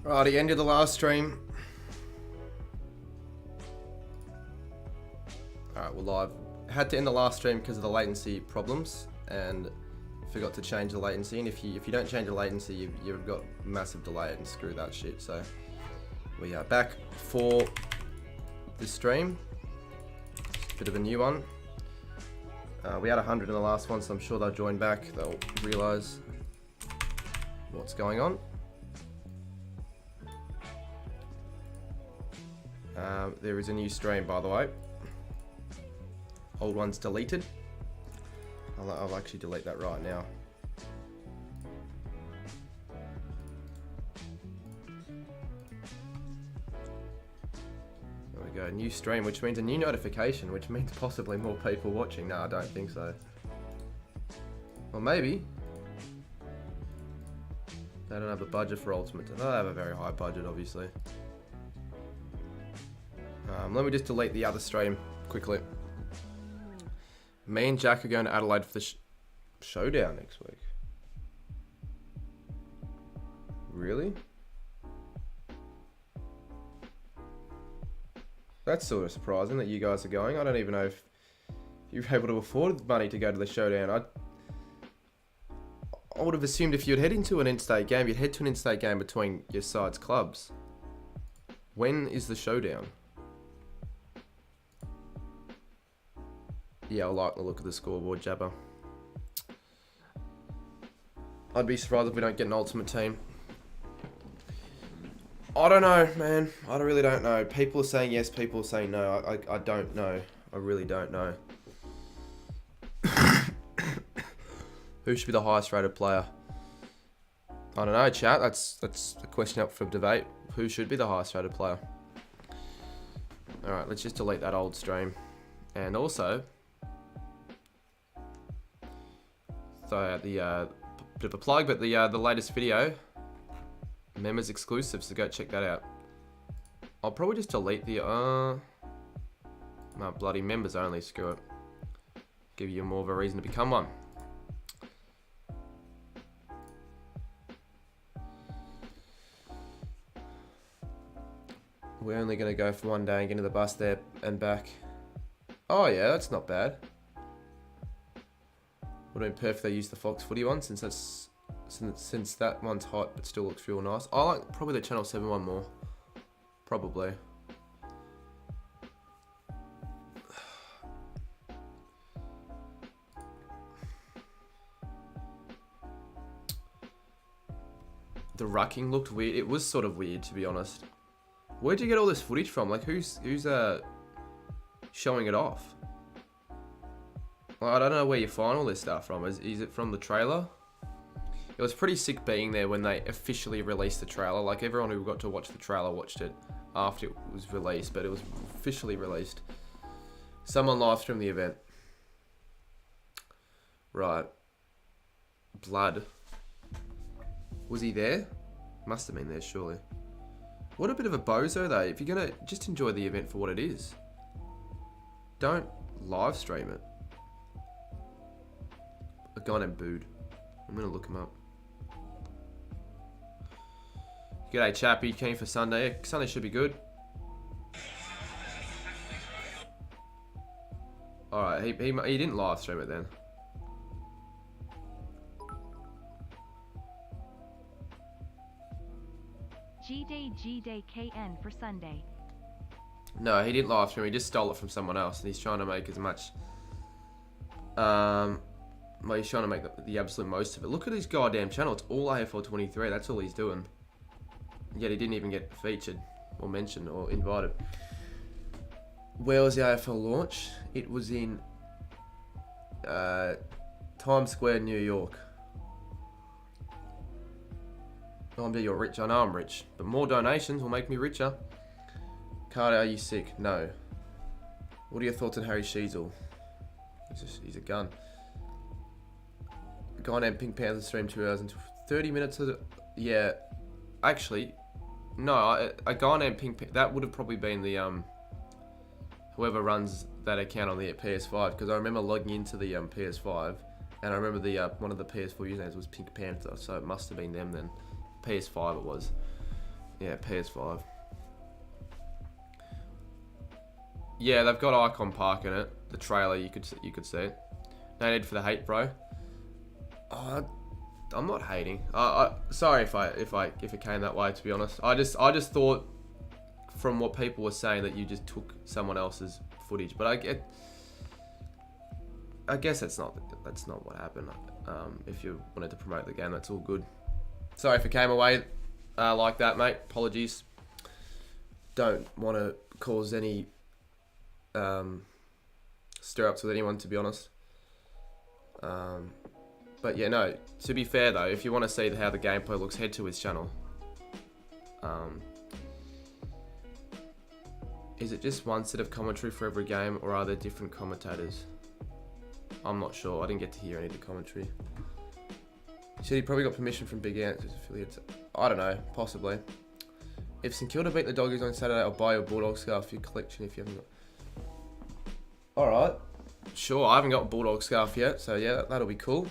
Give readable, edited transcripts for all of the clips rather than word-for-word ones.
Right, the end of the last stream. Alright, we're live. Had to end the last stream because of the latency problems and forgot to change the latency. And if you don't change the latency, you've got massive delay and screw that shit. So we are back for this stream. Bit of a new one. We had 100 in the last one, so I'm sure they'll join back. They'll realise what's going on. There is a new stream, by the way. Old one's deleted. I'll actually delete that right now. There we go, new stream, which means a new notification, which means possibly more people watching. No, I don't think so. Or maybe. They don't have a budget for Ultimate. They have a very high budget, obviously. Let me just delete the other stream quickly. Me and Jack are going to Adelaide for the showdown next week. Really? That's sort of surprising that you guys are going. I don't even know if you're able to afford the money to go to the showdown. I would have assumed if you'd head into an in-state game, you'd head to an in-state game between your side's clubs. When is the showdown? Yeah, I like the look of the scoreboard, Jabba. I'd be surprised if we don't get an ultimate team. I don't know, man. I really don't know. People are saying yes, people are saying no. I don't know. I really don't know. Who should be the highest rated player? I don't know, chat. That's a question up for debate. Who should be the highest rated player? Alright, let's just delete that old stream. And also, so the bit of a plug, but the latest video, members exclusive, so go check that out. I'll probably just delete the no, bloody members only, screw it. Give you more of a reason to become one. We're only gonna go for one day and get into the bus there and back. Oh yeah, that's not bad. Would have been perfect if they used the Fox Footy one, since that one's hot but still looks real nice. I like probably the Channel 7 one more. Probably. The rucking looked weird. It was sort of weird, to be honest. Where'd you get all this footage from? Like, who's showing it off? Well, I don't know where you find all this stuff from. Is it from the trailer? It was pretty sick being there when they officially released the trailer. Like, everyone who got to watch the trailer watched it after it was released, but it was officially released. Someone live streamed the event. Right. Blood. Was he there? Must have been there, surely. What a bit of a bozo, though. If you're gonna just enjoy the event for what it is, don't live stream it. A guy named Bood. I'm gonna look him up. G'day, chappy. Keen for Sunday? Sunday should be good. Alright, he didn't live stream it then. G-Day KN for Sunday. No, he didn't live stream. He just stole it from someone else, and he's trying to make as much. Well, he's trying to make the absolute most of it. Look at his goddamn channel. It's all AFL23. That's all he's doing. Yet he didn't even get featured or mentioned or invited. Where was the AFL launch? It was in Times Square, New York. Oh, you're rich. I know I'm rich. But more donations will make me richer. Carter, are you sick? No. What are your thoughts on Harry Sheasel? He's a gun. A guy named Pink Panther streamed 2 hours and 30 minutes of the... Yeah. Actually, no. A guy named Pink Panther... That would have probably been the... whoever runs that account on the PS5. Because I remember logging into the PS5. And I remember the one of the PS4 usernames was Pink Panther. So it must have been them then. PS5 it was. Yeah, PS5. Yeah, they've got Icon Park in it. The trailer, you could see it. No need for the hate, bro. I'm not hating. Sorry if it came that way. To be honest, I just thought from what people were saying that you just took someone else's footage, but I guess that's not what happened. If you wanted to promote the game, that's all good. Sorry if it came away like that, mate. Apologies. Don't want to cause any stir-ups with anyone, to be honest. But yeah, no, to be fair though, if you want to see how the gameplay looks, head to his channel. Is it just one set of commentary for every game, or are there different commentators? I'm not sure. I didn't get to hear any of the commentary. He said he probably got permission from Big Ant's affiliates. I don't know, possibly. If St Kilda beat the Doggies on Saturday, I'll buy your Bulldog scarf for your collection if you haven't got... Alright. Sure, I haven't got a Bulldog scarf yet, so yeah, that'll be cool.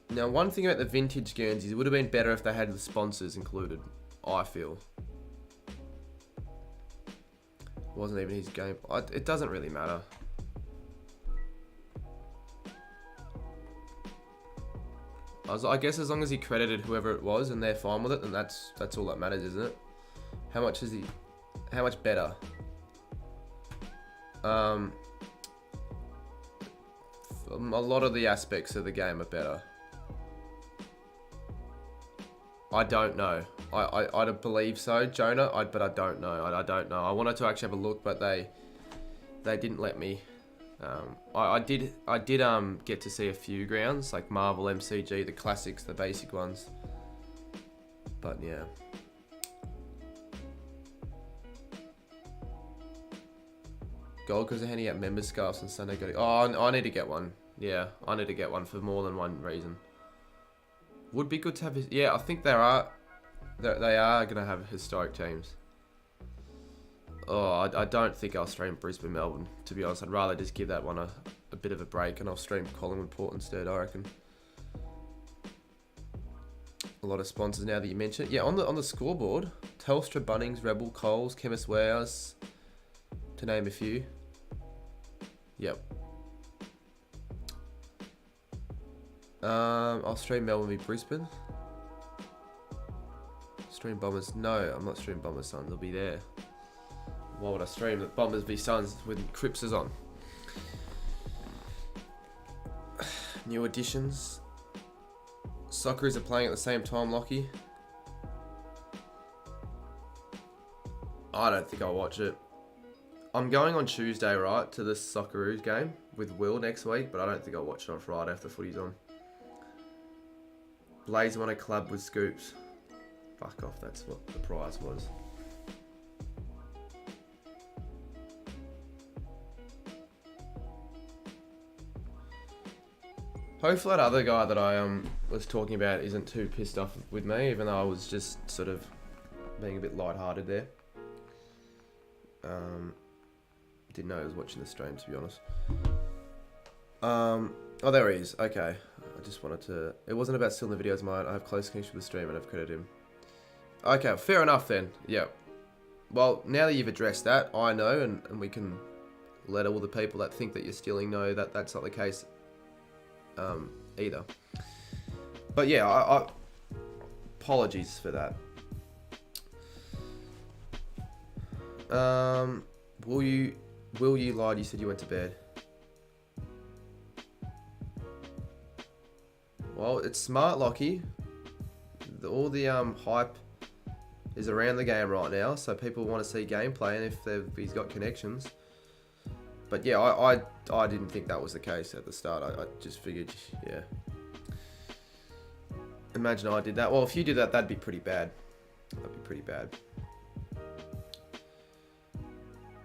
Now, one thing about the vintage Guernseys, it would have been better if they had the sponsors included, I feel. Wasn't even his game. It doesn't really matter. I guess as long as he credited whoever it was and they're fine with it, then that's all that matters, isn't it? How much better? A lot of the aspects of the game are better. I don't know. I believe so, Jonah. But I don't know. I don't know. I wanted to actually have a look, but they didn't let me. I did get to see a few grounds like Marvel, MCG, the classics, the basic ones. But yeah. Gold because they're handing out member scarves on Sunday. I need to get one. Yeah, I need to get one for more than one reason. Would be good to have. Yeah, I think they are gonna have historic teams. Oh, I don't think I'll stream Brisbane, Melbourne. To be honest, I'd rather just give that one a bit of a break, and I'll stream Collingwood, Port instead. I reckon. A lot of sponsors now that you mention it. Yeah, on the scoreboard, Telstra, Bunnings, Rebel, Coles, Chemist Warehouse, to name a few. Yep. I'll stream Melbourne v Brisbane. Stream Bombers. No, I'm not streaming Bombers Suns. I'll be there. Why would I stream the Bombers v Suns when Crips is on? New additions. Socceroos are playing at the same time, Lockie. I don't think I'll watch it. I'm going on Tuesday, right, to the Socceroos game with Will next week, but I don't think I'll watch it on Friday if the footy's on. Blaze won a club with scoops. Fuck off, that's what the prize was. Hopefully that other guy that I was talking about isn't too pissed off with me, even though I was just sort of being a bit lighthearted there. Didn't know he was watching the stream, to be honest. Oh, there he is. Okay. I just wanted to... It wasn't about stealing the videos, mate. I have close connection with the stream and I've credited him. Okay, fair enough then. Yeah. Well, now that you've addressed that, I know, and we can let all the people that think that you're stealing know that that's not the case either. But yeah, I apologies for that. Will you lied? You said you went to bed. Well, it's smart, Lockie. All the hype is around the game right now, so people want to see gameplay, and if he's got connections. But yeah, I didn't think that was the case at the start. I just figured, yeah. Imagine I did that. Well, if you did that, that'd be pretty bad. That'd be pretty bad.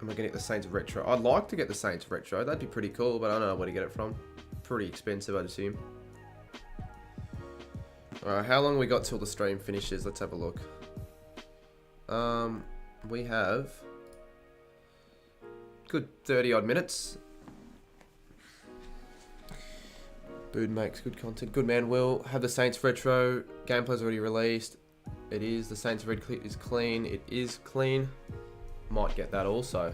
Am I gonna get the Saints Retro? I'd like to get the Saints Retro. That'd be pretty cool, but I don't know where to get it from. Pretty expensive, I'd assume. Alright, how long we got till the stream finishes? Let's have a look. We have good 30 odd minutes. Bood makes good content. Good man, Will. Have the Saints retro. Gameplay's already released. It is. The Saints red is clean. It is clean. Might get that also.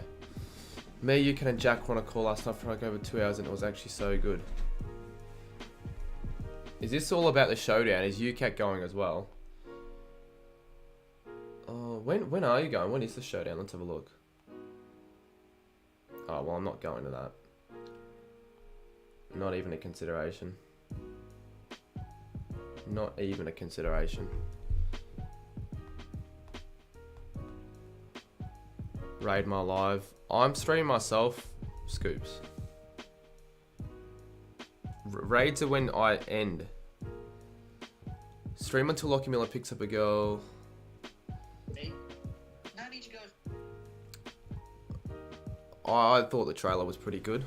Me, you and Jack want to call last night for like over 2 hours and it was actually so good. Is this all about the showdown? Is UCAT going as well? When are you going? When is the showdown? Let's have a look. Oh, well, I'm not going to that. Not even a consideration. Not even a consideration. Raid my live. I'm streaming myself. Scoops. Raids are when I end. Stream until Lochman Miller picks up a girl. I thought the trailer was pretty good.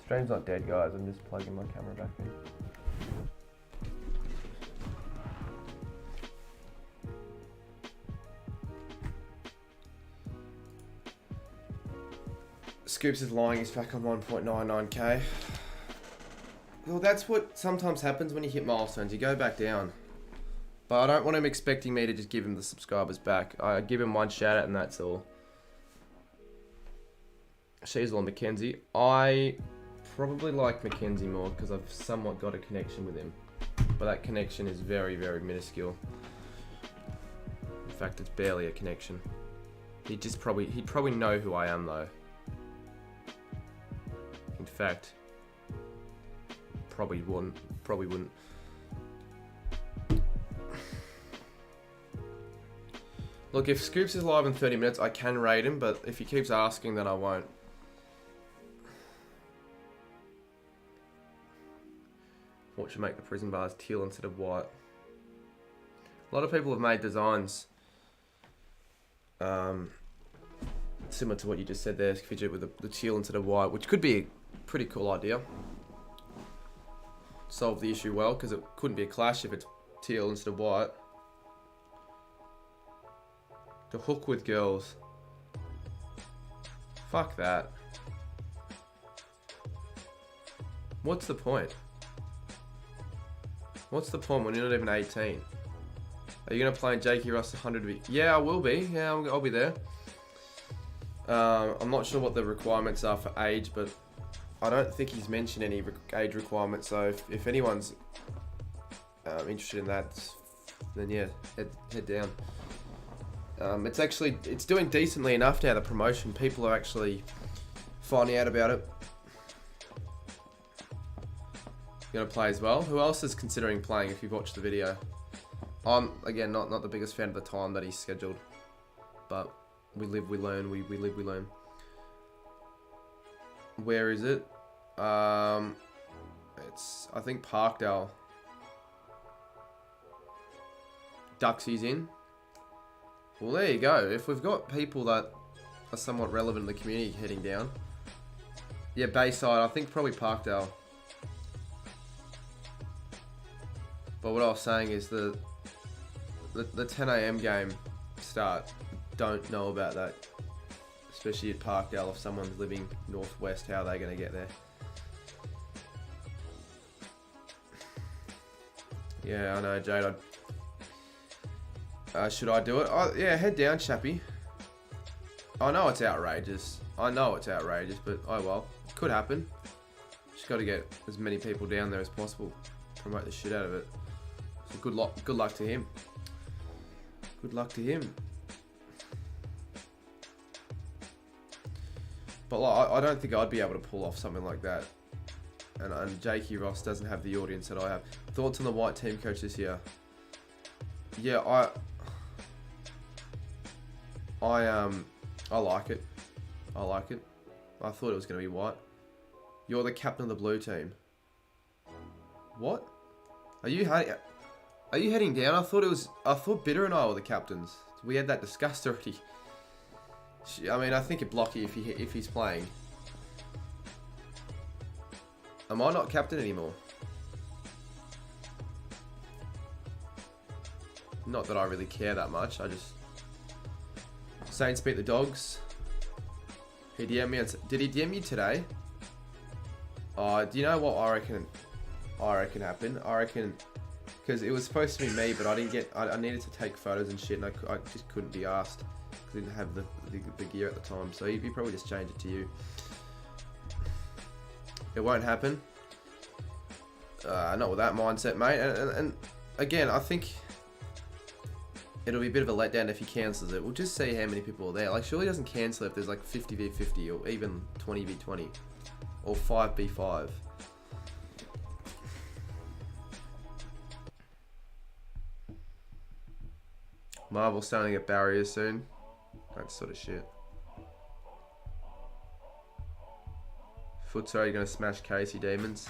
Stream's not dead, guys. I'm just plugging my camera back in. Scoops is lying. He's back on 1.99k. Well, that's what sometimes happens when you hit milestones. You go back down. But I don't want him expecting me to just give him the subscribers back. I give him one shout out and that's all. She's on Mackenzie. I probably like Mackenzie more because I've somewhat got a connection with him. But that connection is very, very minuscule. In fact, it's barely a connection. He'd probably know who I am though. In fact, probably wouldn't. Look, if Scoops is live in 30 minutes, I can raid him, but if he keeps asking, then I won't. What should make the prison bars teal instead of white? A lot of people have made designs similar to what you just said there, Fidget, with the teal instead of white, which could be a pretty cool idea. Solve the issue well, because it couldn't be a clash if it's teal instead of white. To hook with girls. Fuck that. What's the point? What's the point when you're not even 18? Are you going to play in Jakey Ross 100? Yeah, I will be. Yeah, I'll be there. I'm not sure what the requirements are for age, but I don't think he's mentioned any age requirements. So if anyone's interested in that, then yeah, head down. It's doing decently enough now, the promotion. People are actually finding out about it. You're gonna play as well? Who else is considering playing if you've watched the video? I'm, again, not the biggest fan of the time that he's scheduled. But we live, we learn, we live, we learn. Where is it? It's, I think, Parkdale. Duxie's in. Well, there you go. If we've got people that are somewhat relevant in the community heading down. Yeah, Bayside. I think probably Parkdale. But what I was saying is the 10 AM game start. Don't know about that. Especially at Parkdale. If someone's living northwest, how are they going to get there? Yeah, I know, Jade. Should I do it? Oh, yeah, head down, chappy. I know it's outrageous. But oh well. It could happen. Just got to get as many people down there as possible. Promote the shit out of it. So good luck to him. Good luck to him. But like, I don't think I'd be able to pull off something like that. And Jakey Ross doesn't have the audience that I have. Thoughts on the white team coach this year? Yeah, I like it. I like it. I thought it was going to be white. You're the captain of the blue team. What? Are you heading down? I thought Bitter and I were the captains. We had that discussed already. I mean, I think it'd block you if he's playing. Am I not captain anymore? Not that I really care that much. I just Saints beat the Dogs. He DM'd me. Did he DM you today? Do you know what I reckon happened? I reckon because it was supposed to be me, but I didn't get. I needed to take photos and shit, and I just couldn't be asked. I didn't have the gear at the time, so he probably just changed it to you. It won't happen. Not with that mindset, mate. And again, I think it'll be a bit of a letdown if he cancels it. We'll just see how many people are there. Like, surely he doesn't cancel if there's like 50v50 or even 20v20 or 5v5. Marvel's starting to get barriers soon. That sort of shit. Foot's already going to smash Casey Demons.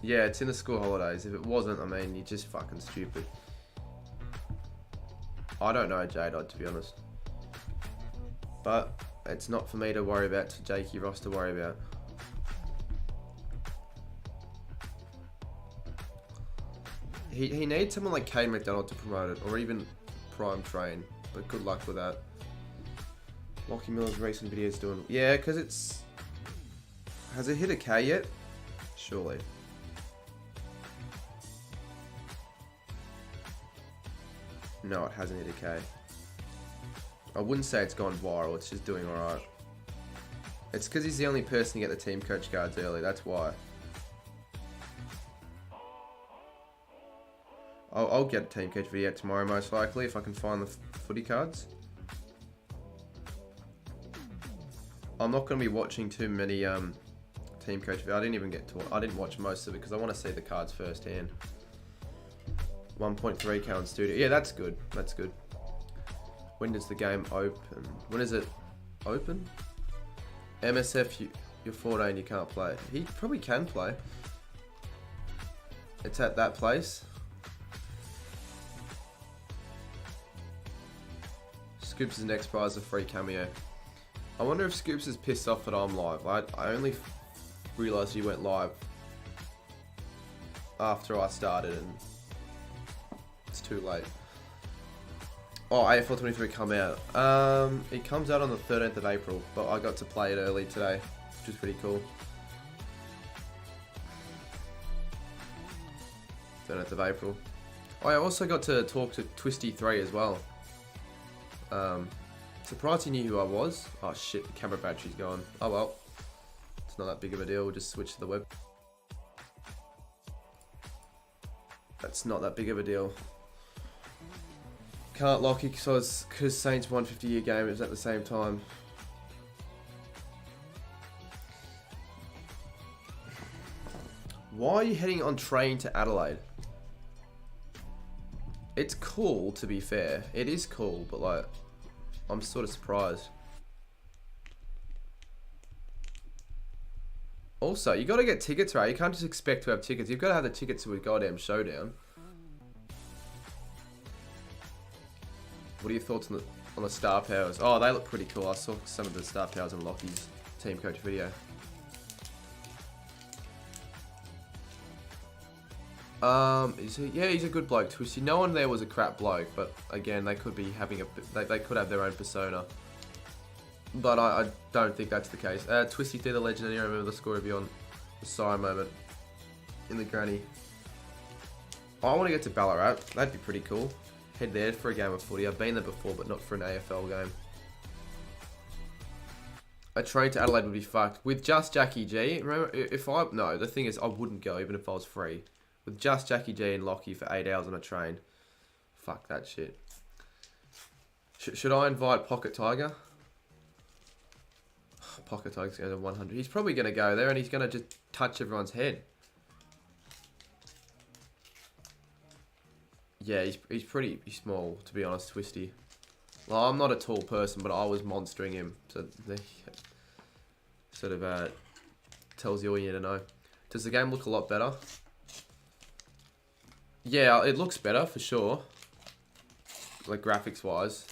Yeah, it's in the school holidays. If it wasn't, I mean, you're just fucking stupid. I don't know J-Dot, to be honest. But it's not for me to worry about, it's for Jakey Ross to worry about. He needs someone like Kane McDonald to promote it, or even Prime Train. But good luck with that. Lockie Miller's recent videos doing... Yeah, because it's... Has it hit a K yet? Surely. No, it hasn't hit a K. I wouldn't say it's gone viral, it's just doing alright. It's because he's the only person to get the team coach cards early, that's why. I'll get a team coach video tomorrow most likely if I can find the footy cards. I'm not going to be watching too many team coach videos. I didn't watch most of it because I want to see the cards firsthand. 1.3 count studio. Yeah, that's good. That's good. When does the game open? When is it open? MSF, you're 14, you can't play. He probably can play. It's at that place. Scoops' next prize, a free cameo. I wonder if Scoops is pissed off that I'm live. I only realised he went live after I started and it's too late. Oh, AFL23 come out. It comes out on the 13th of April, but I got to play it early today, which is pretty cool. 13th of April. I also got to talk to Twisty3 as well. Surprised he knew who I was. Oh shit, the camera battery's gone. Oh well. It's not that big of a deal, we'll just switch to the web. That's not that big of a deal. Can't lock it because Saints 150-year game is at the same time. Why are you heading on train to Adelaide? It's cool, to be fair. It is cool, but like, I'm sort of surprised. Also, you got to get tickets, right? You can't just expect to have tickets. You've got to have the tickets to a goddamn showdown. What are your thoughts on the star powers? Oh, they look pretty cool. I saw some of the star powers in Lockie's team coach video. Is he? Yeah, he's a good bloke, Twisty. No one there was a crap bloke, but again, they could be having they could have their own persona. But I don't think that's the case. Twisty through the legend, and I remember the score review on the Siren moment in the granny. I want to get to Ballarat. That'd be pretty cool. Head there for a game of footy. I've been there before, but not for an AFL game. A train to Adelaide would be fucked. With just Jackie G, remember, no, the thing is, I wouldn't go even if I was free. With just Jackie G and Lockie for 8 hours on a train. Fuck that shit. Should I invite Pocket Tiger? Pocket Tiger's going to 100. He's probably going to go there and he's going to just touch everyone's head. Yeah, he's pretty small, to be honest, Twisty. Well, I'm not a tall person, but I was monstering him. So, sort of tells you all you need to know. Does the game look a lot better? Yeah, it looks better, for sure. Like, graphics-wise.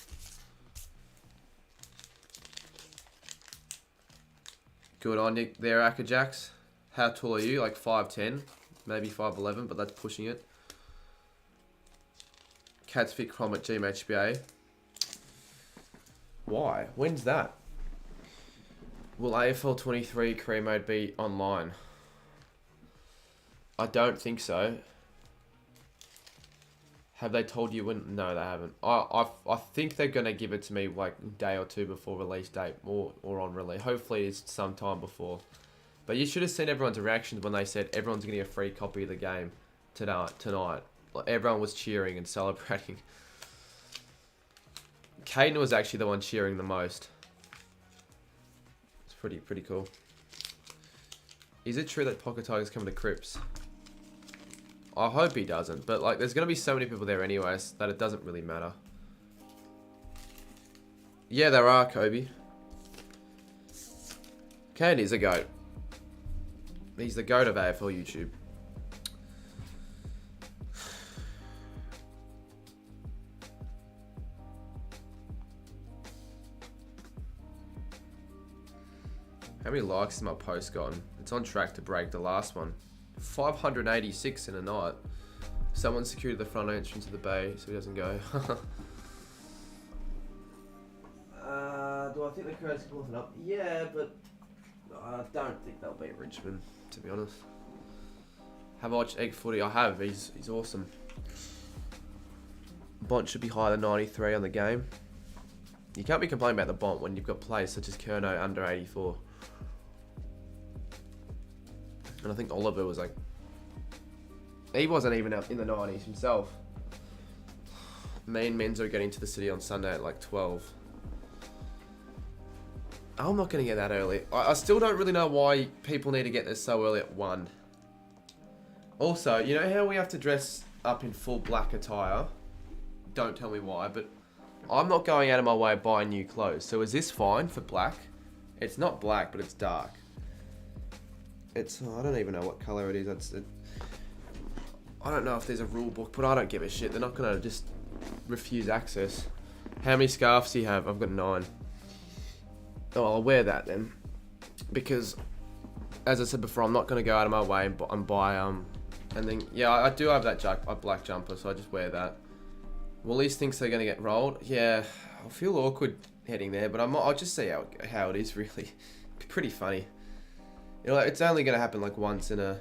Good on you there, Ackerjacks. How tall are you? Like 5'10", maybe 5'11", but that's pushing it. Cats Fit Crom at GMHBA. Why? When's that? Will AFL23 career mode be online? I don't think so. Have they told you when? No, they haven't. I think they're going to give it to me like a day or two before release date or on release. Hopefully it's sometime before. But you should have seen everyone's reactions when they said everyone's getting a free copy of the game tonight. Like, everyone was cheering and celebrating. Caden was actually the one cheering the most. It's pretty cool. Is it true that Pocket Tiger's coming to Crips? I hope he doesn't, but like, there's gonna be so many people there anyways that it doesn't really matter. Yeah, there are, Kobe. Candy's a goat. He's the goat of AFL YouTube. How many likes has my post gotten? It's on track to break the last one. 586 in a night. Someone secured the front entrance of the bay so he doesn't go. Do I think the crowd's pulling up? Yeah, but I don't think they'll beat Richmond, to be honest. Have I watched Egg Footy? I have. He's awesome. Bont should be higher than 93 on the game. You can't be complaining about the Bont when you've got players such as Kerno under 84. And I think Oliver was like... He wasn't even up in the 90s himself. Me and Menzo are getting to the city on Sunday at like 12. I'm not going to get that early. I still don't really know why people need to get there so early at 1. Also, you know how we have to dress up in full black attire? Don't tell me why, but I'm not going out of my way buying new clothes. So is this fine for black? It's not black, but it's dark. It's... I don't even know what colour it is. I don't know if there's a rule book, but I don't give a shit. They're not going to just refuse access. How many scarves do you have? I've got 9. Oh, I'll wear that then. Because, as I said before, I'm not going to go out of my way and buy... And then, yeah, I do have that black jumper, so I just wear that. Woolies thinks they're going to get rolled. Yeah, I feel awkward heading there, but I'll just see how it is, really. Pretty funny. You know, it's only going to happen like once in a...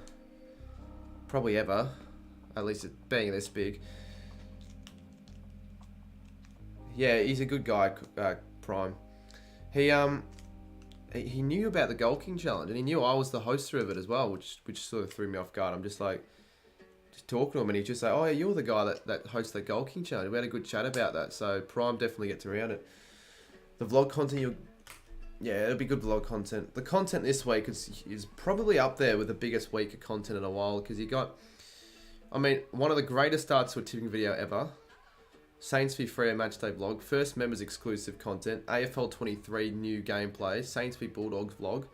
Probably ever. At least it being this big. Yeah, he's a good guy, Prime. He knew about the Gold King challenge, and he knew I was the hoster of it as well, which sort of threw me off guard. I'm just like, just talking to him, and he's just like, oh yeah, you're the guy that hosts the Gold King challenge. We had a good chat about that, so Prime definitely gets around it. The vlog content, yeah, it'll be good vlog content. The content this week is probably up there with the biggest week of content in a while, because you got, I mean, one of the greatest starts to a tipping video ever. Saints v Freo Matchday vlog, first members exclusive content, AFL23 new gameplay, Saints v Bulldogs vlog,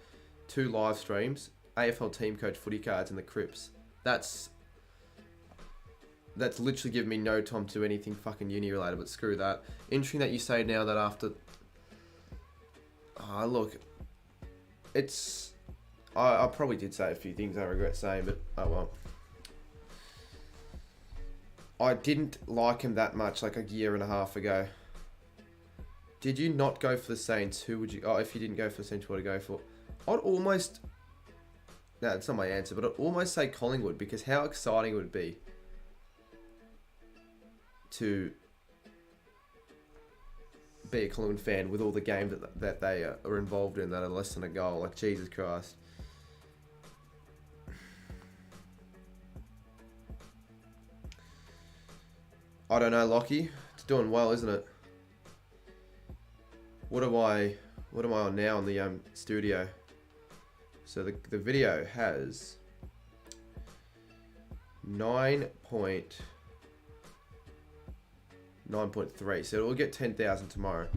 2 live streams, AFL team coach footy cards, and the Crips. That's literally giving me no time to do anything fucking uni related, but screw that. Interesting that you say now that after... look, it's... I probably did say a few things I regret saying, but oh well. I didn't like him that much like a year and a half ago. Did you not go for the Saints? Who would you... Oh, if you didn't go for the Saints, what would you go for? I'd almost... No, it's not my answer, but I'd almost say Collingwood, because how exciting it would be to be a Collingwood fan with all the games that they are involved in that are less than a goal. Like, Jesus Christ. I don't know, Lockie. It's doing well, isn't it? What am I on now in the studio? So the video has 9.3. So it'll get 10,000 tomorrow.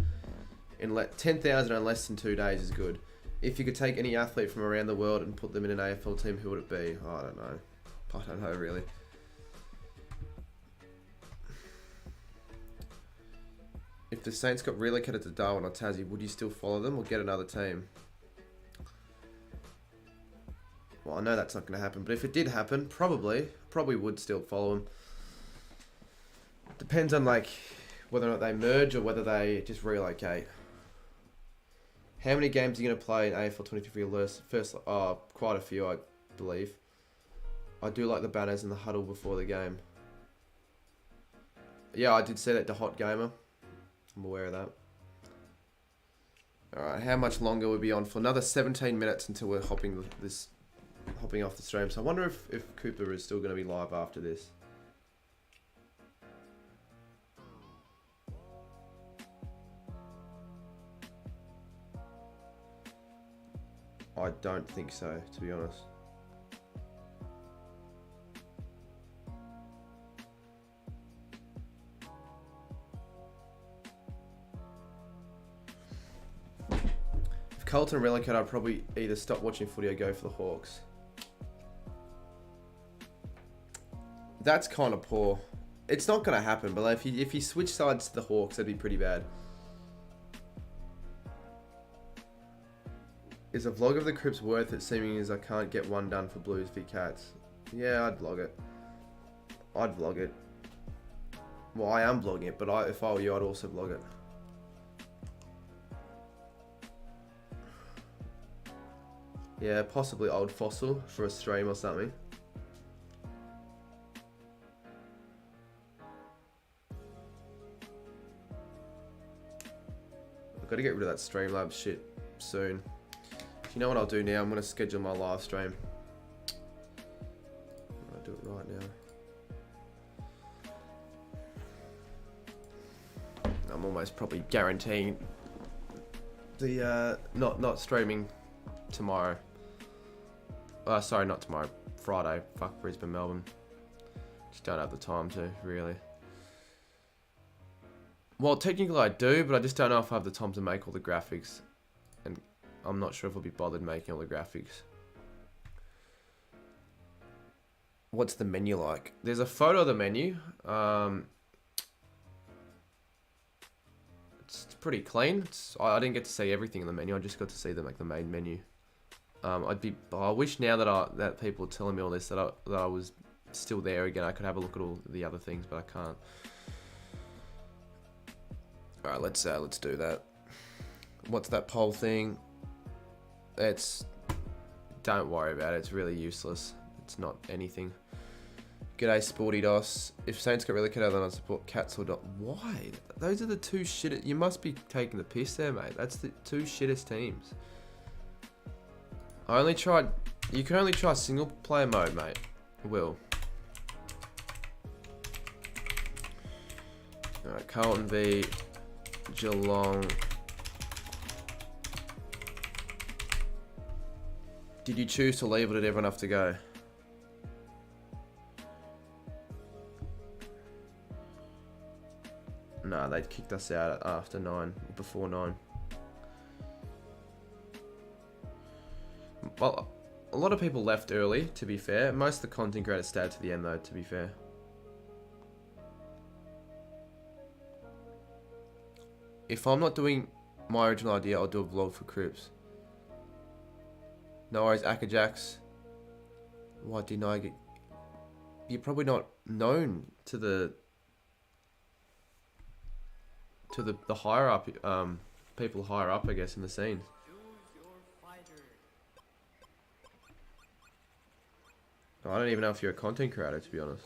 10,000 in less than 2 days is good. If you could take any athlete from around the world and put them in an AFL team, who would it be? I don't know. I don't know, really. If the Saints got relocated to Darwin or Tassie, would you still follow them or get another team? Well, I know that's not going to happen, but if it did happen, probably would still follow them. Depends on like whether or not they merge or whether they just relocate. How many games are you going to play in AFL23 for your first? Quite a few, I believe. I do like the banners and the huddle before the game. Yeah, I did say that to Hot Gamer. I'm aware of that. Alright, how much longer we'll be on for? Another 17 minutes until we're hopping off the stream. So I wonder if Cooper is still going to be live after this. I don't think so, to be honest. If Carlton relegate, I'd probably either stop watching footy or go for the Hawks. That's kind of poor. It's not going to happen, but if you switch sides to the Hawks, that'd be pretty bad. Is a vlog of the Crips worth it, seeming as I can't get one done for Blues v Cats? Yeah, I'd vlog it. I'd vlog it. Well, I am vlogging it, but if I were you, I'd also vlog it. Yeah, possibly Old Fossil for a stream or something. I've got to get rid of that Streamlabs shit soon. You know what I'll do now? I'm going to schedule my live stream. I'll do it right now. I'm almost probably guaranteeing the not streaming tomorrow. Sorry, not tomorrow. Friday. Fuck Brisbane, Melbourne. Just don't have the time to, really. Well, technically I do, but I just don't know if I have the time to make all the graphics. And I'm not sure if I'll be bothered making all the graphics. What's the menu like? There's a photo of the menu. It's pretty clean. I didn't get to see everything in the menu. I just got to see the main menu. I wish now that people are telling me all this that I was still there again. I could have a look at all the other things, but I can't. All right, let's do that. What's that poll thing? Don't worry about it. It's really useless. It's not anything. G'day, Sporty Dos. If Saints get relegated, then I support Cats or not. Why? Those are the two shittest. You must be taking the piss there, mate. That's the two shittest teams. You can only try single player mode, mate. Will. Alright, Carlton v Geelong. Did you choose to leave or did everyone have to go? No, they kicked us out after 9, before 9. Well, a lot of people left early, to be fair. Most of the content creators stayed to the end, though, to be fair. If I'm not doing my original idea, I'll do a vlog for Crips. No worries, Akajax. Why didn't I get... You're probably not known to the higher up, people higher up, I guess, in the scenes. I don't even know if you're a content creator, to be honest.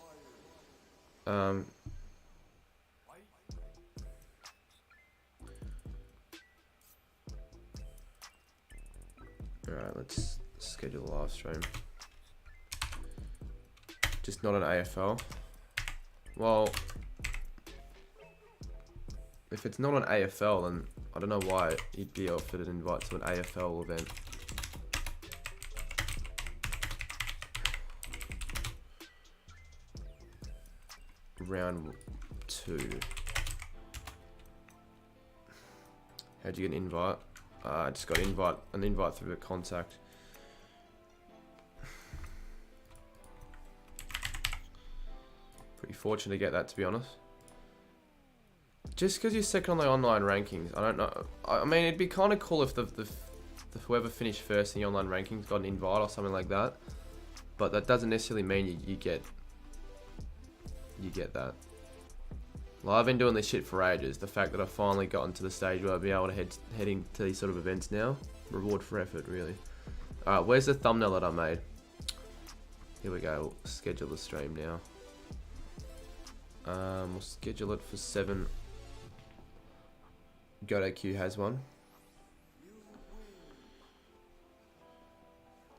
Alright, let's schedule a live stream. Just not an AFL. Well, if it's not an AFL, then I don't know why you'd be offered an invite to an AFL event. Round 2. How'd you get an invite? I just got an invite through a contact. Pretty fortunate to get that, to be honest. Just because you're second on the online rankings, I don't know. I mean, it'd be kind of cool if the whoever finished first in the online rankings got an invite or something like that. But that doesn't necessarily mean you get that. Well, I've been doing this shit for ages. The fact that I've finally gotten to the stage where I'll be able to head into these sort of events now. Reward for effort, really. Alright, where's the thumbnail that I made? Here we go. We'll schedule the stream now. We'll schedule it for 7. GoDQ has one.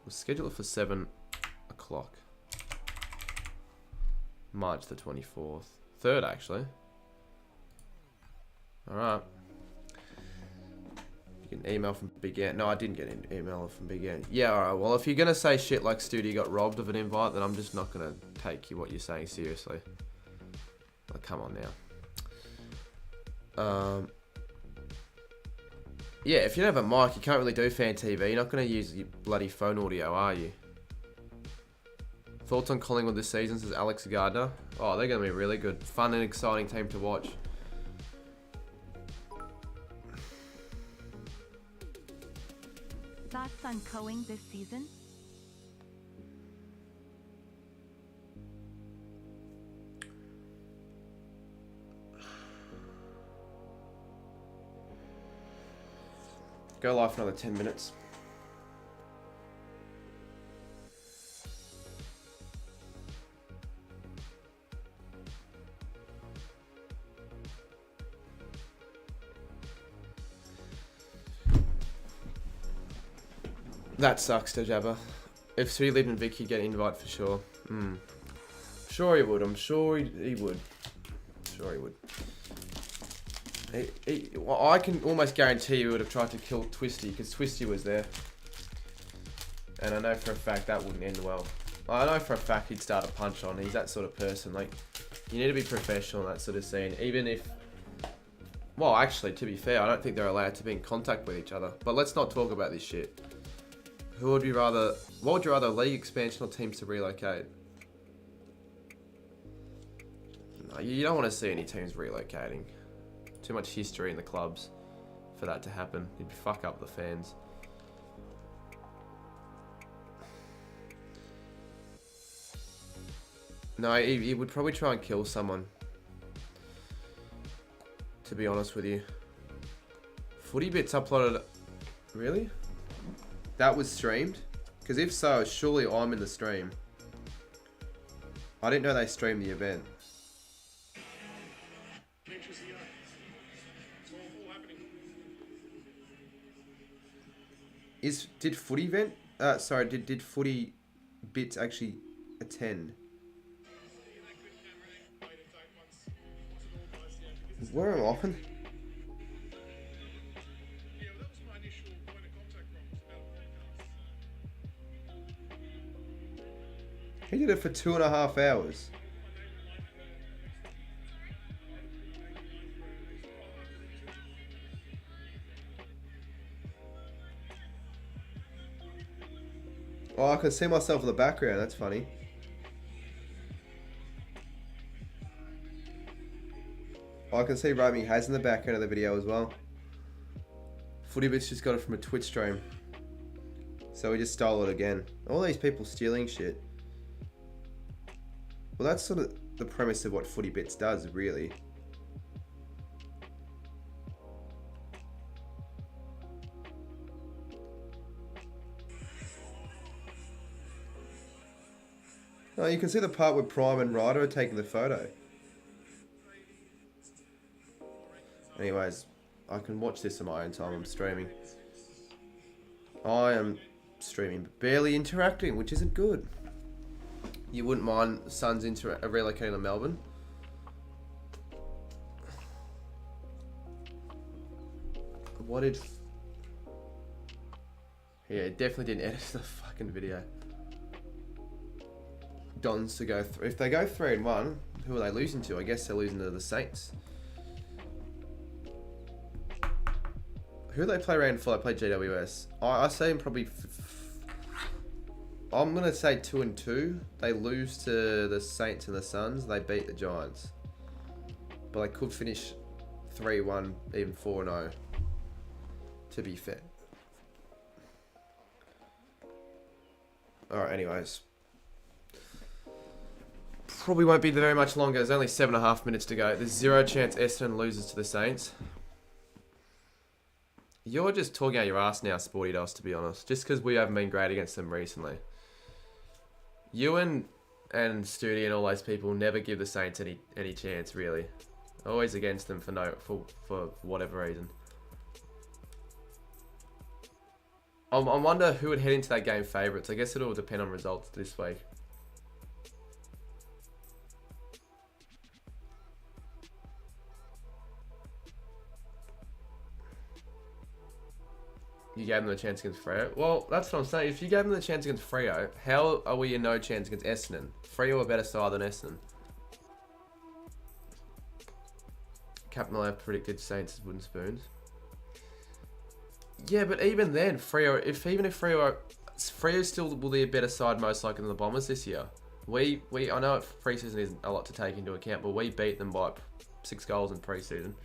We'll schedule it for 7 o'clock. March the 24th. 3rd, actually. Alright. You can email from Big Ant. No, I didn't get an email from Big Ant. Yeah, alright. Well, if you're going to say shit like Studi got robbed of an invite, then I'm just not going to take what you're saying seriously. Like, come on now. Yeah, if you don't have a mic, you can't really do fan TV. You're not going to use your bloody phone audio, are you? Thoughts on Collingwood this season, says Alex Gardner. Oh, they're going to be really good. Fun and exciting team to watch. Thoughts on Coing this season? Go live for another 10 minutes. That sucks, Dejabba. If Sui lived in Vic, he'd get an invite for sure. Sure he would. I'm sure he would. Sure he would. Well, I can almost guarantee he would have tried to kill Twisty, because Twisty was there. And I know for a fact that wouldn't end well. I know for a fact he'd start a punch on. He's that sort of person. Like, you need to be professional in that sort of scene. Even if... Well, actually, to be fair, I don't think they're allowed to be in contact with each other. But let's not talk about this shit. Who would you rather... What would you rather, league expansion or teams to relocate? No, you don't want to see any teams relocating. Too much history in the clubs for that to happen. You'd fuck up the fans. No, he would probably try and kill someone. To be honest with you. Footy Bits uploaded... Really? That was streamed? Because if so, surely I'm in the stream. I didn't know they streamed the event. Did Footy Event? Sorry, did Footy Bits actually attend? Where am I on? He did it for 2.5 hours. Oh, I can see myself in the background. That's funny. Oh, I can see Romy has in the background of the video as well. Footy Bits just got it from a Twitch stream. So we just stole it again. All these people stealing shit. Well, that's sort of the premise of what Footy Bits does, really. Oh, you can see the part where Prime and Ryder are taking the photo. Anyways, I can watch this in my own time. I'm streaming. I am streaming, barely interacting, which isn't good. You wouldn't mind Suns relocating to Melbourne? What did... Yeah, it definitely didn't edit the fucking video. Dons to go through. If they go 3-1, who are they losing to? I guess they're losing to the Saints. Who do they play round 4? They play GWS. I say them probably... I'm going to say 2-2. They lose to the Saints and the Suns. They beat the Giants. But they could finish 3-1, even 4-0. To be fair. Alright, anyways. Probably won't be very much longer. There's only 7.5 minutes to go. There's 0 chance Essendon loses to the Saints. You're just talking out your ass now, Sporty Dos, to be honest. Just because we haven't been great against them recently. You and Studi and all those people never give the Saints any chance, really. Always against them for whatever reason. I wonder who would head into that game favourites. I guess it'll depend on results this week. You gave them the chance against Freo? Well, that's what I'm saying. If you gave them the chance against Freo, how are we in no chance against Essendon? Freo are a better side than Essendon. Captain Lab predicted Saints as wooden spoons. Yeah, but even then, Freo still will be a better side most likely than the Bombers this year. I know pre-season isn't a lot to take into account, but we beat them by 6 goals in pre-season.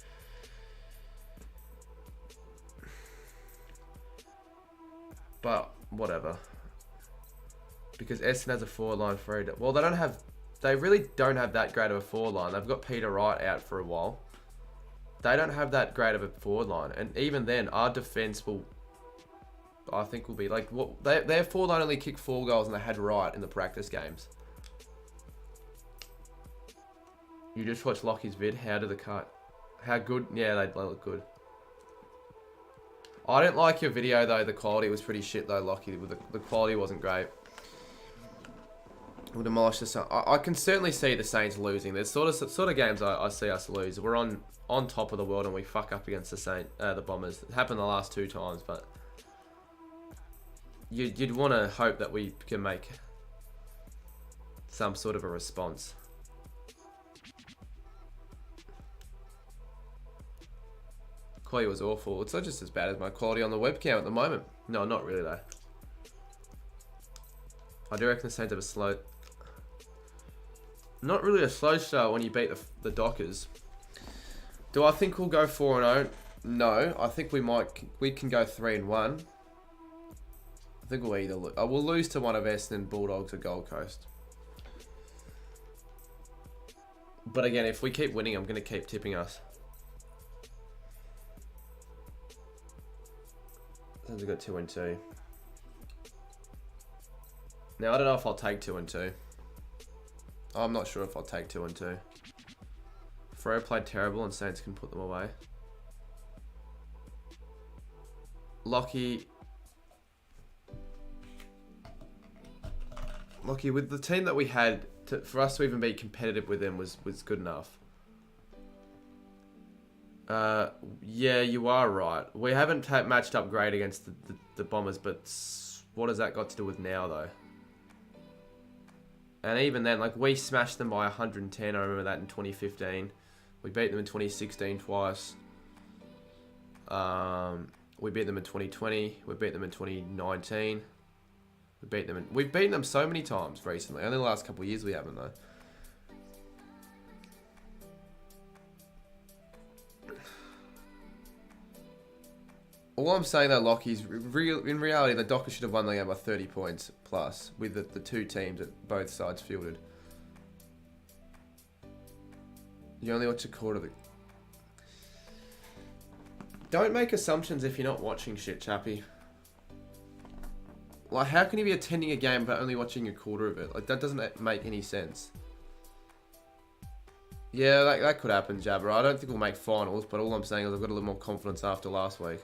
But whatever, because Essendon has a forward line for it. Well, they really don't have that great of a forward line. They've got Peter Wright out for a while. They don't have that great of a forward line, and even then, our defense will be like their forward line only kicked 4 goals, and they had Wright in the practice games. You just watched Lockie's vid. How did the cut? How good? Yeah, they look good. I didn't like your video though. The quality was pretty shit though, Lockie. The quality wasn't great. We'll demolish the Saints. I can certainly see the Saints losing. There's sort of games I see us lose. We're on top of the world and we fuck up against the Bombers. It happened the last 2 times, but you'd want to hope that we can make some sort of a response. Quality was awful. It's not just as bad as my quality on the webcam at the moment. No, not really though. I do reckon the Saints have a slow... Not really a slow start when you beat the Dockers. Do I think we'll go 4-0? No. I think we can go 3-1. I think we'll either we'll lose to one of Essendon, Bulldogs or Gold Coast. But again, if we keep winning, I'm going to keep tipping us. We've got 2 and 2. Now I don't know if I'll take 2 and 2. I'm not sure if I'll take 2 and 2. Freo played terrible and Saints can put them away. Lockie, with the team that we had, for us to even be competitive with them was good enough. Yeah, you are right. We haven't matched up great against the Bombers, but what has that got to do with now, though? And even then, like, we smashed them by 110. I remember that in 2015. We beat them in 2016 twice. We beat them in 2020. We beat them in 2019. We've beaten them so many times recently. Only the last couple of years we haven't, though. All I'm saying though, Lockie, is in reality, the Dockers should have won the game by 30 points plus with the 2 teams that both sides fielded. You only watch a quarter of it. Don't make assumptions if you're not watching shit, chappy. Like, how can you be attending a game but only watching a quarter of it? Like, that doesn't make any sense. Yeah, that could happen, Jabber. I don't think we'll make finals, but all I'm saying is I've got a little more confidence after last week.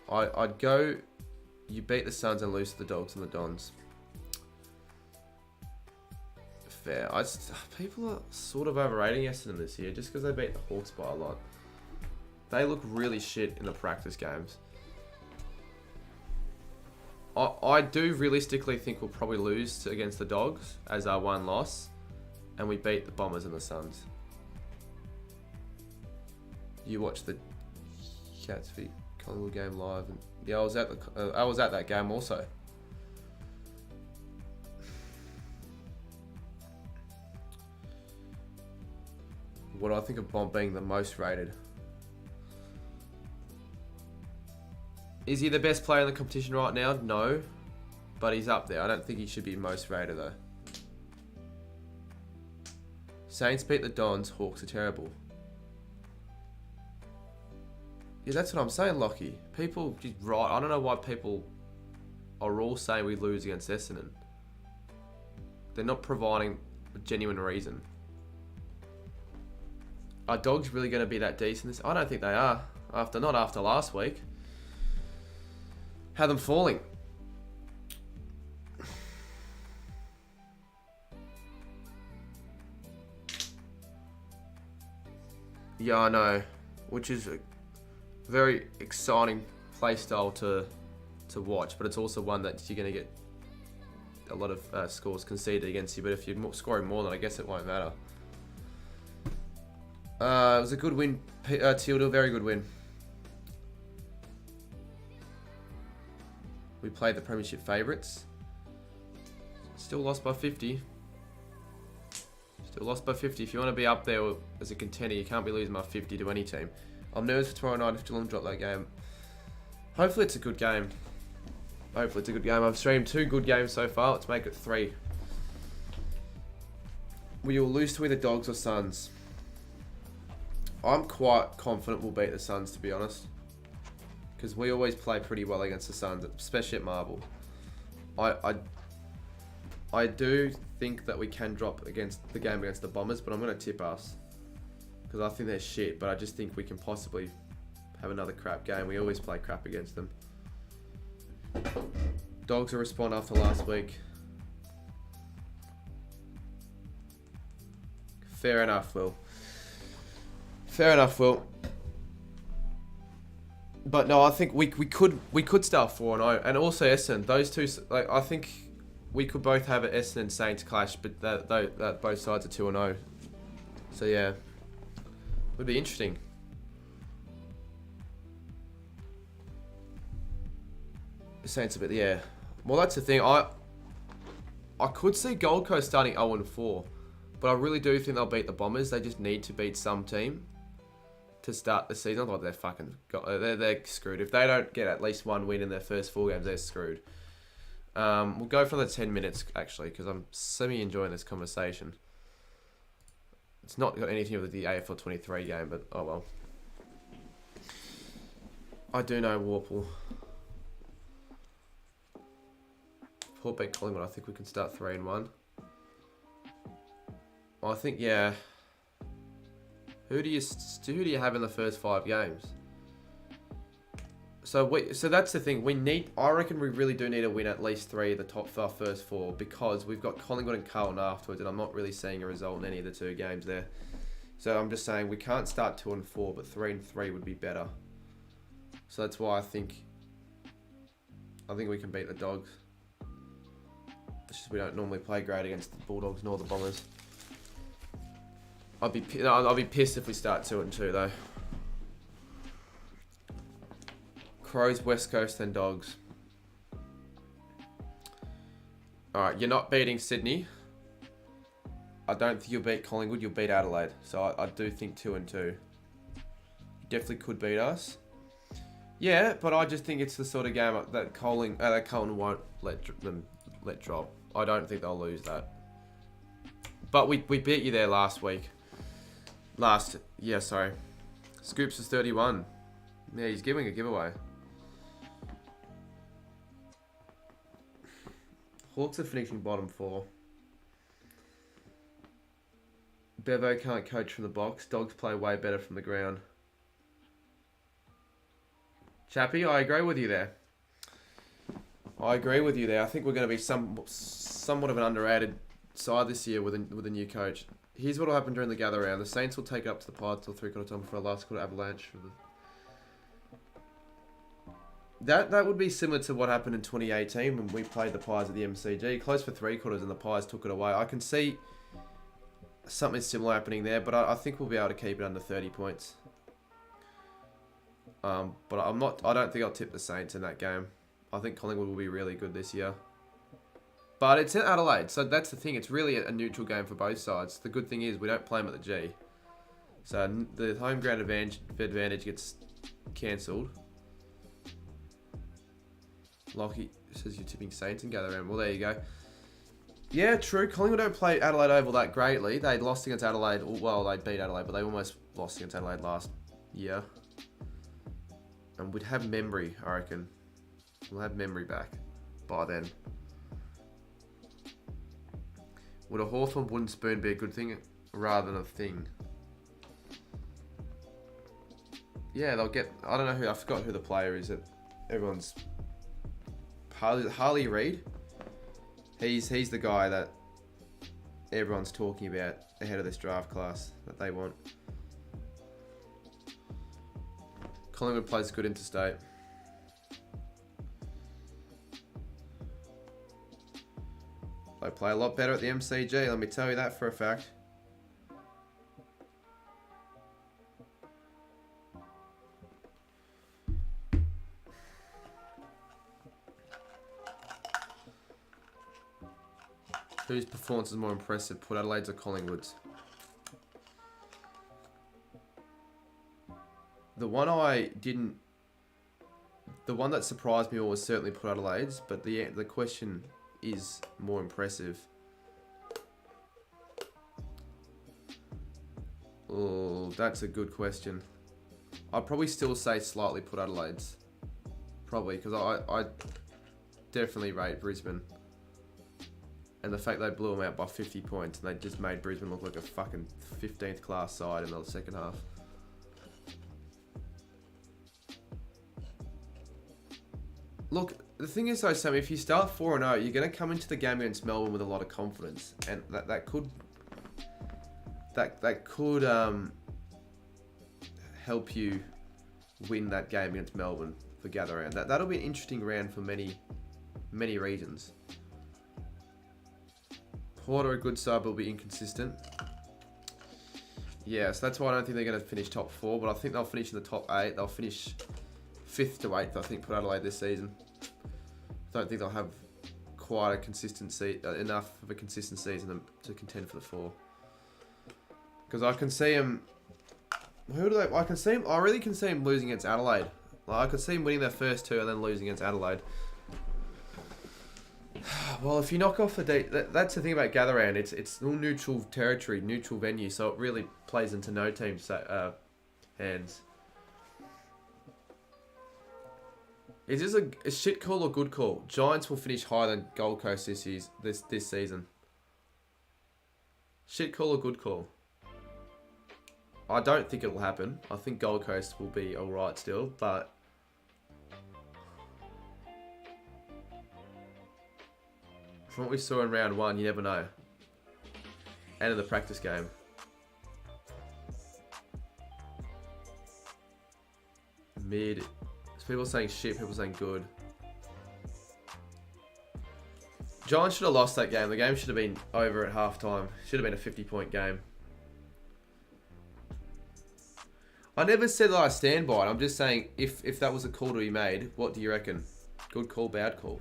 I'd go, you beat the Suns and lose to the Dogs and the Dons. Fair. People are sort of overrating Essendon this year just because they beat the Hawks by a lot. They look really shit in the practice games. I do realistically think we'll probably lose against the Dogs as our 1 loss, and we beat the Bombers and the Suns. You watch the Cats v Collingwood game live, and yeah, I was at that game also. What do I think of Bomb being the most rated? Is he the best player in the competition right now? No. But he's up there. I don't think he should be most rated though. Saints beat the Dons. Hawks are terrible. Yeah, that's what I'm saying, Lockie. People just right. I don't know why people are all saying we lose against Essendon. They're not providing a genuine reason. Are Dogs really going to be that decent? I don't think they are. Not after last week. Had them falling. Yeah, I know. Which is a very exciting play style to watch, but it's also one that you're going to get a lot of scores conceded against you. But if you're scoring more, then I guess it won't matter. It was a good win, Tilda. Very good win. We played the premiership favourites. Still lost by 50. Still lost by 50. If you want to be up there as a contender, you can't be losing by 50 to any team. I'm nervous for tomorrow night if Geelong drop that game. Hopefully it's a good game. Hopefully it's a good game. I've streamed 2 good games so far. Let's make it 3. We will lose to either Dogs or Suns. I'm quite confident we'll beat the Suns, to be honest. Because we always play pretty well against the Suns, especially at Marble. I do think that we can drop against the game against the Bombers, but I'm going to tip us. Because I think they're shit, but I just think we can possibly have another crap game. We always play crap against them. Dogs will respond after last week. Fair enough, Will. Fair enough, Will. But no, I think we could start 4-0, and also Essendon. Those two, like, I think we could both have an Essendon Saints clash, but that both sides are 2-0. So yeah, would be interesting. Saints a bit, yeah. Well, that's the thing. I could see Gold Coast starting 0-4, but I really do think they'll beat the Bombers. They just need to beat some team to start the season. Otherwise, they're screwed. If they don't get at least 1 win in their first 4 games, they're screwed. We'll go for the 10 minutes actually, because I'm semi-enjoying this conversation. It's not got anything to do with the AFL23 game, but oh well. I do know Warple. Port beat Collingwood. I think we can start 3-1. Well, I think, yeah. Who do you have in the first 5 games? So that's the thing. I reckon we really do need to win at least 3 of the top first 4, because we've got Collingwood and Carlton afterwards, and I'm not really seeing a result in any of the 2 games there. So I'm just saying we can't start 2-4, but 3-3 would be better. So that's why I think we can beat the Dogs. It's just we don't normally play great against the Bulldogs nor the Bombers. I'll be pissed if we start 2-2 though. Crows, West Coast, and Dogs. Alright, you're not beating Sydney. I don't think you'll beat Collingwood, you'll beat Adelaide. So I do think 2-2. You definitely could beat us. Yeah, but I just think it's the sort of game that Colin won't let drop. I don't think they'll lose that. But we beat you there last week. Sorry. Scoops is 31. Yeah, he's giving a giveaway. Hawks are finishing bottom 4. Bevo can't coach from the box. Dogs play way better from the ground. Chappie, I agree with you there. I think we're going to be somewhat of an underrated side this year with a new coach. Here's what will happen during the gather round. The Saints will take it up to the Pies till 3/4 time before a last quarter avalanche. That would be similar to what happened in 2018 when we played the Pies at the MCG. Close for 3/4 and the Pies took it away. I can see something similar happening there, but I think we'll be able to keep it under 30 points. But I don't think I'll tip the Saints in that game. I think Collingwood will be really good this year. But it's in Adelaide, so that's the thing. It's really a neutral game for both sides. The good thing is we don't play them at the G. So the home ground advantage gets cancelled. Lockie says you're tipping Saints and gather around. Well, there you go. Yeah, true. Collingwood don't play Adelaide Oval that greatly. They lost against Adelaide. Well, they beat Adelaide, but they almost lost against Adelaide last year. And we'd have memory, I reckon. We'll have memory back by then. Would a Hawthorn wooden spoon be a good thing rather than a thing? Yeah, they'll get... I don't know who... I forgot who the player is that everyone's... Harley Reid? He's the guy that everyone's talking about ahead of this draft class that they want. Collingwood plays good interstate. They play a lot better at the MCG, let me tell you that for a fact. Whose performance is more impressive, Port Adelaide's or Collingwood's? The one that surprised me was certainly Port Adelaide's, but the question is more impressive. Oh, that's a good question. I'd probably still say slightly Port Adelaide's. Probably, because I definitely rate Brisbane. And the fact they blew them out by 50 points and they just made Brisbane look like a fucking 15th class side in the second half. Look, the thing is though, Sammy, if you start 4-0, you're going to come into the game against Melbourne with a lot of confidence. And that could help you win that game against Melbourne for gather round. That'll be an interesting round for many reasons. Port are a good side, but will be inconsistent. Yeah, so that's why I don't think they're going to finish top 4, but I think they'll finish in the top 8. They'll finish 5th to 8th, I think, Port Adelaide this season. I don't think they'll have quite a consistency, enough of a consistent season to contend for the 4. Because I can see them... Who do they... I really can see them losing against Adelaide. Like, I could see them winning their first 2 and then losing against Adelaide. Well, if you knock off the that's the thing about gather round. It's all neutral territory, neutral venue, so it really plays into no team's hands. Is this a shit call or good call? Giants will finish higher than Gold Coast this season. Shit call or good call? I don't think it'll happen. I think Gold Coast will be alright still, but... From what we saw in round 1, you never know. And in the practice game. Mid. There's people saying shit, people saying good. Giants should have lost that game. The game should have been over at half time. Should have been a 50-point game. I never said that I stand by it. I'm just saying, if that was a call to be made, what do you reckon? Good call, bad call?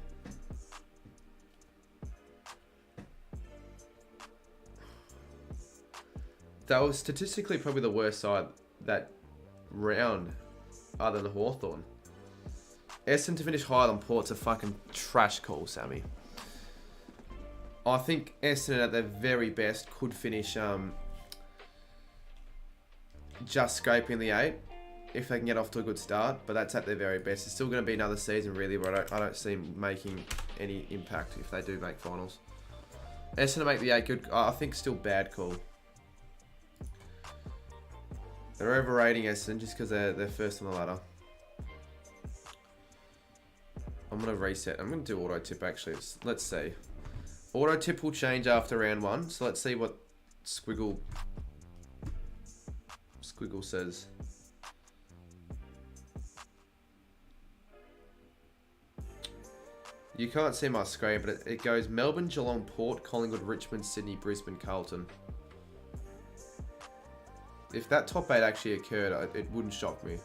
That was statistically probably the worst side that round, other than Hawthorn. Essendon to finish higher than Port's a fucking trash call, Sammy. I think Essendon at their very best could finish just scraping the 8 if they can get off to a good start, but that's at their very best. It's still going to be another season really, but I don't see them making any impact if they do make finals. Essendon make the 8 good. I think still bad call. They're overrating Essendon just because they're first on the ladder. I'm going to reset. I'm going to do auto tip actually. Let's see. Auto tip will change after round 1. So let's see what Squiggle says. You can't see my screen, but it goes Melbourne, Geelong, Port, Collingwood, Richmond, Sydney, Brisbane, Carlton. If that top 8 actually occurred, it wouldn't shock me.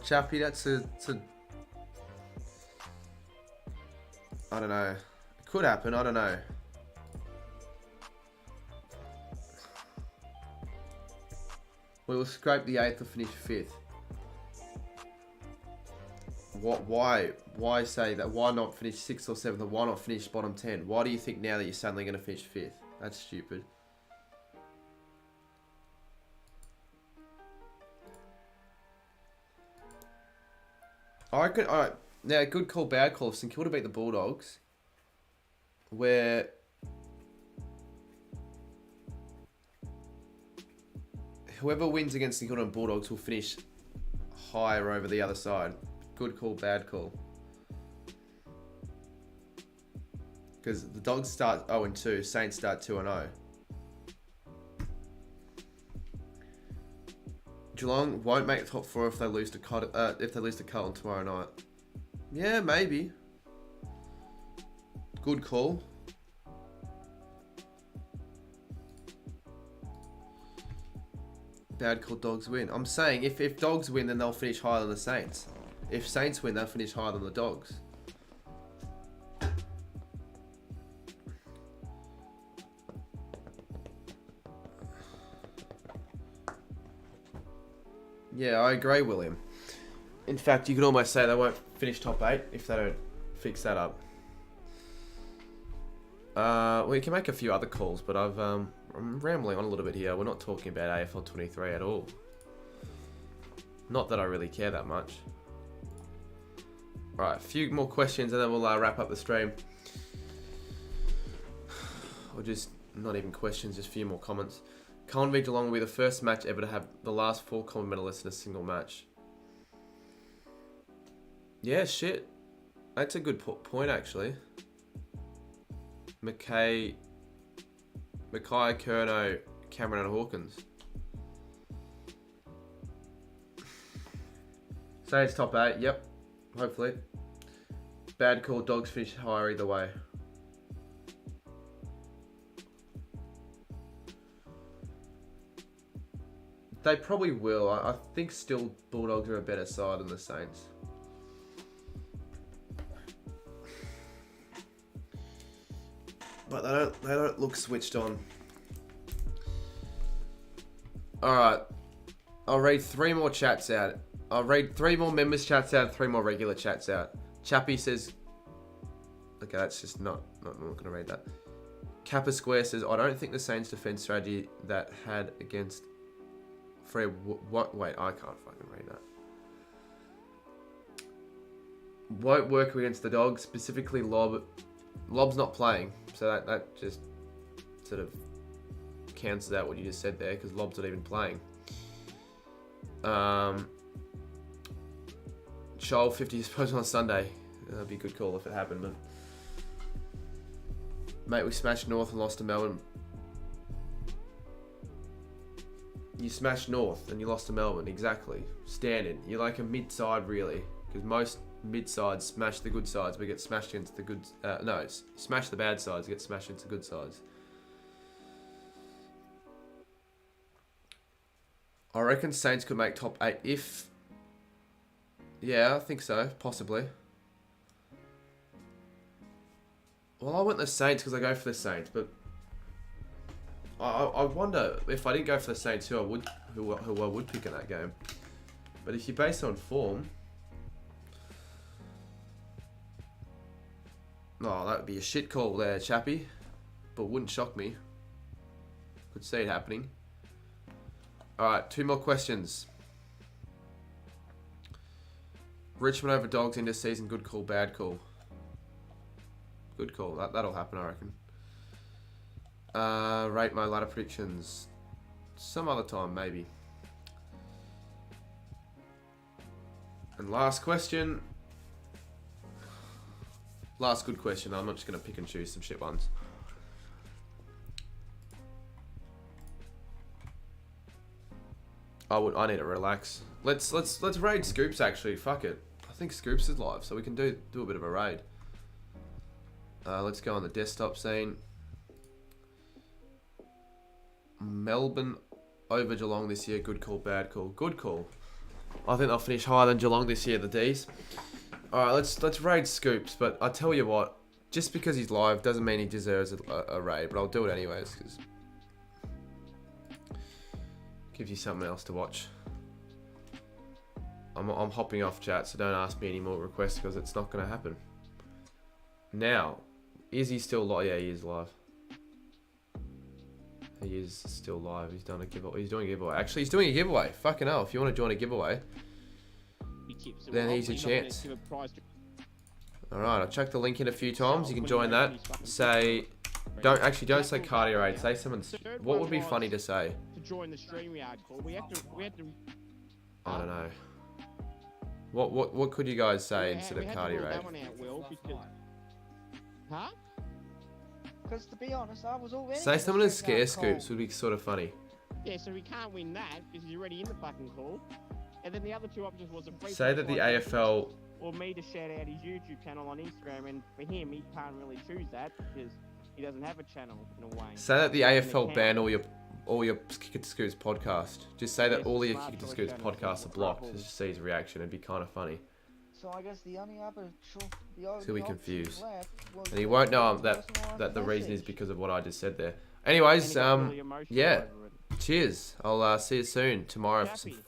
Chappie, that's a... I don't know. It could happen, I don't know. We will scrape the 8th or finish 5th. What? Why say that? Why not finish 6th or 7th? Or why not finish bottom 10? Why do you think now that you're suddenly going to finish 5th? That's stupid. I reckon. All right. Now, good call, bad call. If St Kilda beat the Bulldogs, where whoever wins against St Kilda and Bulldogs will finish higher over the other side. Good call, bad call. Because the Dogs start 0-2, Saints start 2-0. Geelong won't make the top 4 if they lose to Carlton tomorrow night. Yeah, maybe. Good call. Bad call, Dogs win. I'm saying if Dogs win, then they'll finish higher than the Saints. If Saints win, they'll finish higher than the Dogs. Yeah, I agree, William. In fact, you could almost say they won't finish top 8 if they don't fix that up. We can make a few other calls, but I'm rambling on a little bit here. We're not talking about AFL23 at all. Not that I really care that much. Right, a few more questions and then we'll wrap up the stream. Or just, not even questions, just a few more comments. Carlton v Geelong will be the first match ever to have the last 4 common medalists in a single match. Yeah, shit. That's a good point, actually. Mackay, Curnow, Cameron and Hawkins. Say it's top 8, yep. Hopefully. Bad call, Dogs finish higher either way. They probably will. I think still Bulldogs are a better side than the Saints. But they don't look switched on. Alright. I'll read 3 more chats out. I'll read 3 more members chats out and 3 more regular chats out. Chappie says... Okay, that's just not going to read that. Kappa Square says, I don't think the Saints defense strategy that had against... Fred, what? Wait, I can't fucking read that. Won't work against the Dogs, specifically Lob. Lob's not playing, so that just sort of cancels out what you just said there, because Lob's not even playing. Shaun 50 is posted on Sunday. That'd be a good call if it happened, but... Mate, we smashed North and lost to Melbourne. You smashed North and you lost to Melbourne, exactly. Standard. You're like a mid-side, really. Because most mid-sides smash the good sides, but get smashed against the good... smash the bad sides, get smashed into the good sides. I reckon Saints could make top 8 if... Yeah, I think so. Possibly. Well, I went the Saints because I go for the Saints, but... I wonder if I didn't go for the Saints, who I would pick in that game. But if you base it on form, oh, that would be a shit call there, Chappie. But wouldn't shock me. Could see it happening. All right, 2 more questions. Richmond over Dogs into season. Good call, bad call. Good call. That'll happen, I reckon. Rate my ladder predictions some other time, maybe. And last question. Last good question. I'm not just gonna pick and choose some shit ones. I need to relax. Let's raid Scoops actually. Fuck it. I think Scoops is live, so we can do a bit of a raid. Let's go on the desktop scene. Melbourne over Geelong this year. Good call, bad call. Good call. I think they'll finish higher than Geelong this year, the D's. Alright, let's raid Scoops, but I tell you what, just because he's live doesn't mean he deserves a raid, but I'll do it anyways, because Gives you something else to watch. I'm hopping off chat, so don't ask me any more requests because it's not going to happen. Now, is he still live? Yeah, he is live. He is still live. He's done a giveaway. He's doing a giveaway. Actually, he's doing a giveaway. Fucking hell! If you want to join a giveaway, then here's your chance. All right, I'll chuck the link in a few times. You can join that. Say, don't say cardio aid. Say something. What would be funny to say? To join the StreamYard call, we had to. I don't know. What could you guys say instead of cardio aid? Huh? Because to be honest, I was already. Say something as scare scoops would be sort of funny. Yeah, so we can't win that because he's already in the fucking call. And then the other two options was a free. Say that the AFL. Or me to shout out his YouTube channel on Instagram, and for him, he can't really choose that because he doesn't have a channel in a way. Say that the AFL banned all your Kick It to Scoops podcast. Just say that all your Kick It to Scoops podcasts are blocked. Just see his reaction. It'd be kind of funny. So I guess the only other He'll be confused, and he won't know that the reason is because of what I just said there. Anyways, yeah. Cheers. I'll see you soon tomorrow for some footy.